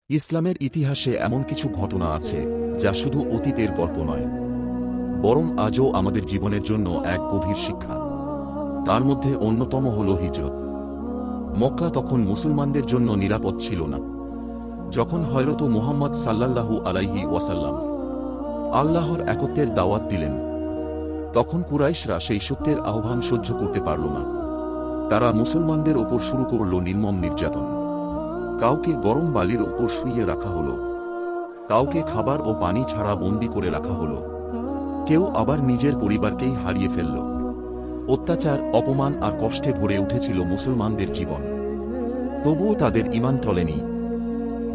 ইসলামের ইতিহাসে এমন কিছু ঘটনা আছে যা শুধু অতীতের গল্প নয়, বরং আজও আমাদের জীবনের জন্য এক গভীর শিক্ষা। তার মধ্যে অন্যতম হল হিজরত। মক্কা তখন মুসলমানদের জন্য নিরাপদ ছিল না। যখন হযরত মুহাম্মদ সাল্লাল্লাহু আলাইহি ওয়াসাল্লাম আল্লাহর একত্বের দাওয়াত দিলেন, তখন কুরাইশরা সেই সত্যের আহ্বান সহ্য করতে পারল না। তারা মুসলমানদের ওপর শুরু করল নির্মম নির্যাতন। কাউকে গরম বালির ওপর শুইয়ে রাখা হল, কাউকে খাবার ও পানি ছাড়া বন্দী করে রাখা হল, কেউ আবার নিজের পরিবারকেই হারিয়ে ফেলল। অত্যাচার, অপমান আর কষ্টে ভরে উঠেছিল মুসলমানদের জীবন। তবুও তাদের ঈমান টলেনি,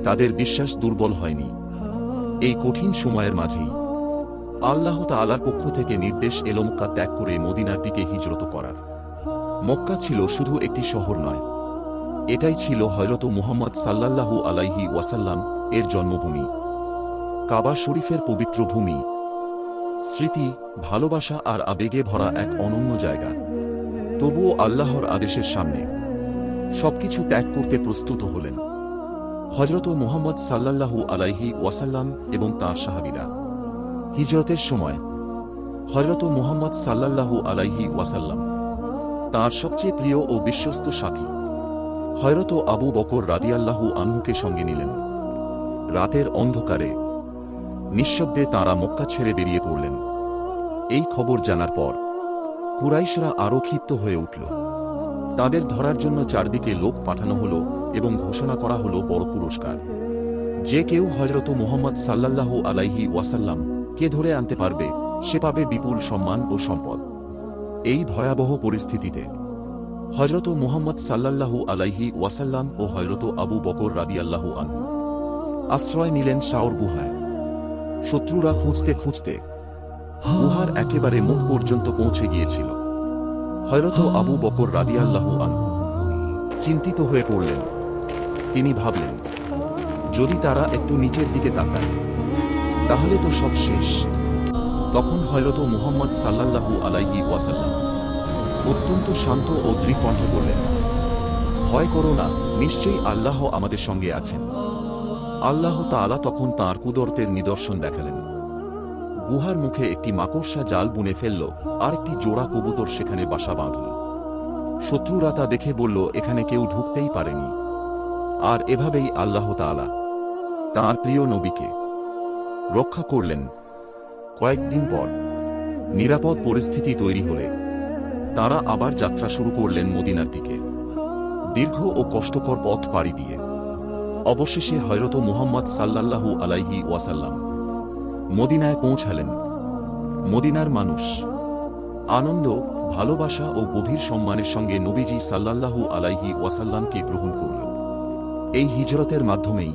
তাদের বিশ্বাস দুর্বল হয়নি। এই কঠিন সময়ের মাঝেই আল্লাহ তাআলার পক্ষ থেকে নির্দেশ এলো মক্কা ত্যাগ করে মদিনার দিকে হিজরত করার। মক্কা ছিল শুধু একটি শহর নয়, এটাই ছিল হযরত মুহাম্মদ সাল্লাল্লাহু আলাইহি ওয়াসাল্লাম এর জন্মভূমি, কাবা শরীফের পবিত্র ভূমি। স্মৃতি, ভালোবাসা আর আবেগে ভরা এক অনন্য জায়গা। তবুও আল্লাহর আদেশের সামনে সবকিছু ত্যাগ করতে প্রস্তুত হলেন হযরত মুহাম্মদ সাল্লাল্লাহু আলাইহি ওয়াসাল্লাম এবং তাঁর সাহাবীরা। হিজরতের সময় হযরত মুহাম্মদ সাল্লাল্লাহু আলাইহি ওয়াসাল্লাম তাঁর সবচেয়ে প্রিয় ও বিশ্বস্ত সাথী হযরত আবু বকর রাদিয়াল্লাহু আনহুকে সঙ্গে নিলেন। রাতের অন্ধকারে নিঃশব্দে তাঁরা মক্কা ছেড়ে বেরিয়ে পড়লেন। এই খবর জানার পর কুরাইশরা আরও ক্ষিপ্ত হয়ে উঠল। তাদের ধরার জন্য চারদিকে লোক পাঠানো হল এবং ঘোষণা করা হল বড় পুরস্কার। যে কেউ হযরত মুহাম্মদ সাল্লাল্লাহু আলাইহি ওয়াসাল্লাম কে ধরে আনতে পারবে, সে পাবে বিপুল সম্মান ও সম্পদ। এই ভয়াবহ পরিস্থিতিতে হযরত মুহাম্মদ সাল্লাল্লাহু আলাইহি ওয়াসাল্লাম ও হযরত আবু বকর রাদিয়াল্লাহু আনহু আশ্রয় নিলেন সাওর গুহায়। শত্রুরা খুঁজতে খুঁজতে গুহার একেবারে মুখ পর্যন্ত পৌঁছে গিয়েছিল। হযরত আবু বকর রাদিয়াল্লাহু আনহু চিন্তিত হয়ে পড়লেন। তিনি ভাবলেন, যদি তারা একটু নিচের দিকে তাকায় তাহলে তো সব শেষ। তখন হযরত মুহাম্মদ সাল্লাল্লাহু আলাইহি ওয়াসাল্লাম অত্যন্ত শান্ত ও দৃঢ় কণ্ঠে বললেন, ভয় করো না, নিশ্চয়ই আল্লাহ আমাদের সঙ্গে আছেন। আল্লাহ তাআলা তখন তাঁর কুদরতের নিদর্শন দেখালেন। গুহার মুখে একটি মাকড়সা জাল বুনে ফেলল, আর একটি জোড়া কবুতর সেখানে বাসা বাঁধল। শত্রুরা তা দেখে বলল, এখানে কেউ ঢুকতেই পারেনি। আর এভাবেই আল্লাহ তাআলা তাঁর প্রিয় নবীকে রক্ষা করলেন। কয়েকদিন পর নিরাপদ পরিস্থিতি তৈরি হলে তারা আবার যাত্রা শুরু করলেন মদিনার দিকে, দীর্ঘ ও কষ্টকর পথ পাড়ি দিয়ে। অবশেষে হযরত মুহাম্মদ সাল্লাল্লাহু আলাইহি ওয়াসাল্লাম মদিনায় পৌঁছালেন। মদিনার মানুষ আনন্দ, ভালোবাসা ও গভীর সম্মানের সঙ্গে নবীজি সাল্লাল্লাহু আলাইহি ওয়াসাল্লামকে গ্রহণ করল। এই হিজরতের মাধ্যমেই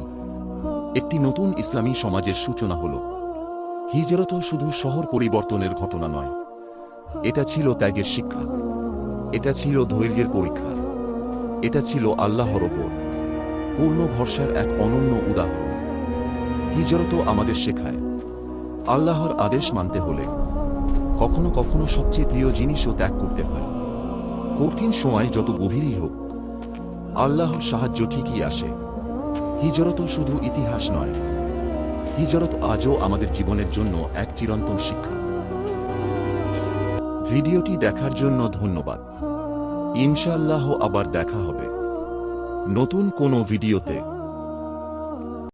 একটি নতুন ইসলামী সমাজের সূচনা হল। হিজরত শুধু শহর পরিবর্তনের ঘটনা নয়, এটা ছিল ত্যাগের শিক্ষা, এটা ছিল ধৈর্যের পরীক্ষা, এটা ছিল আল্লাহর ওপর পূর্ণ ভরসার এক অনন্য উদাহরণ। হিজরত আমাদের শেখায়, আল্লাহর আদেশ মানতে হলে কখনো কখনো সবচেয়ে প্রিয় জিনিসও ত্যাগ করতে হয়। কঠিন সময় যত গভীরই হোক, আল্লাহর সাহায্য ঠিকই আসে। হিজরত শুধু ইতিহাস নয়, হিজরত আজও আমাদের জীবনের জন্য এক চিরন্তন শিক্ষা। ভিডিওটি দেখার জন্য ধন্যবাদ। ইনশাআল্লাহ আবার দেখা হবে নতুন কোনো ভিডিওতে।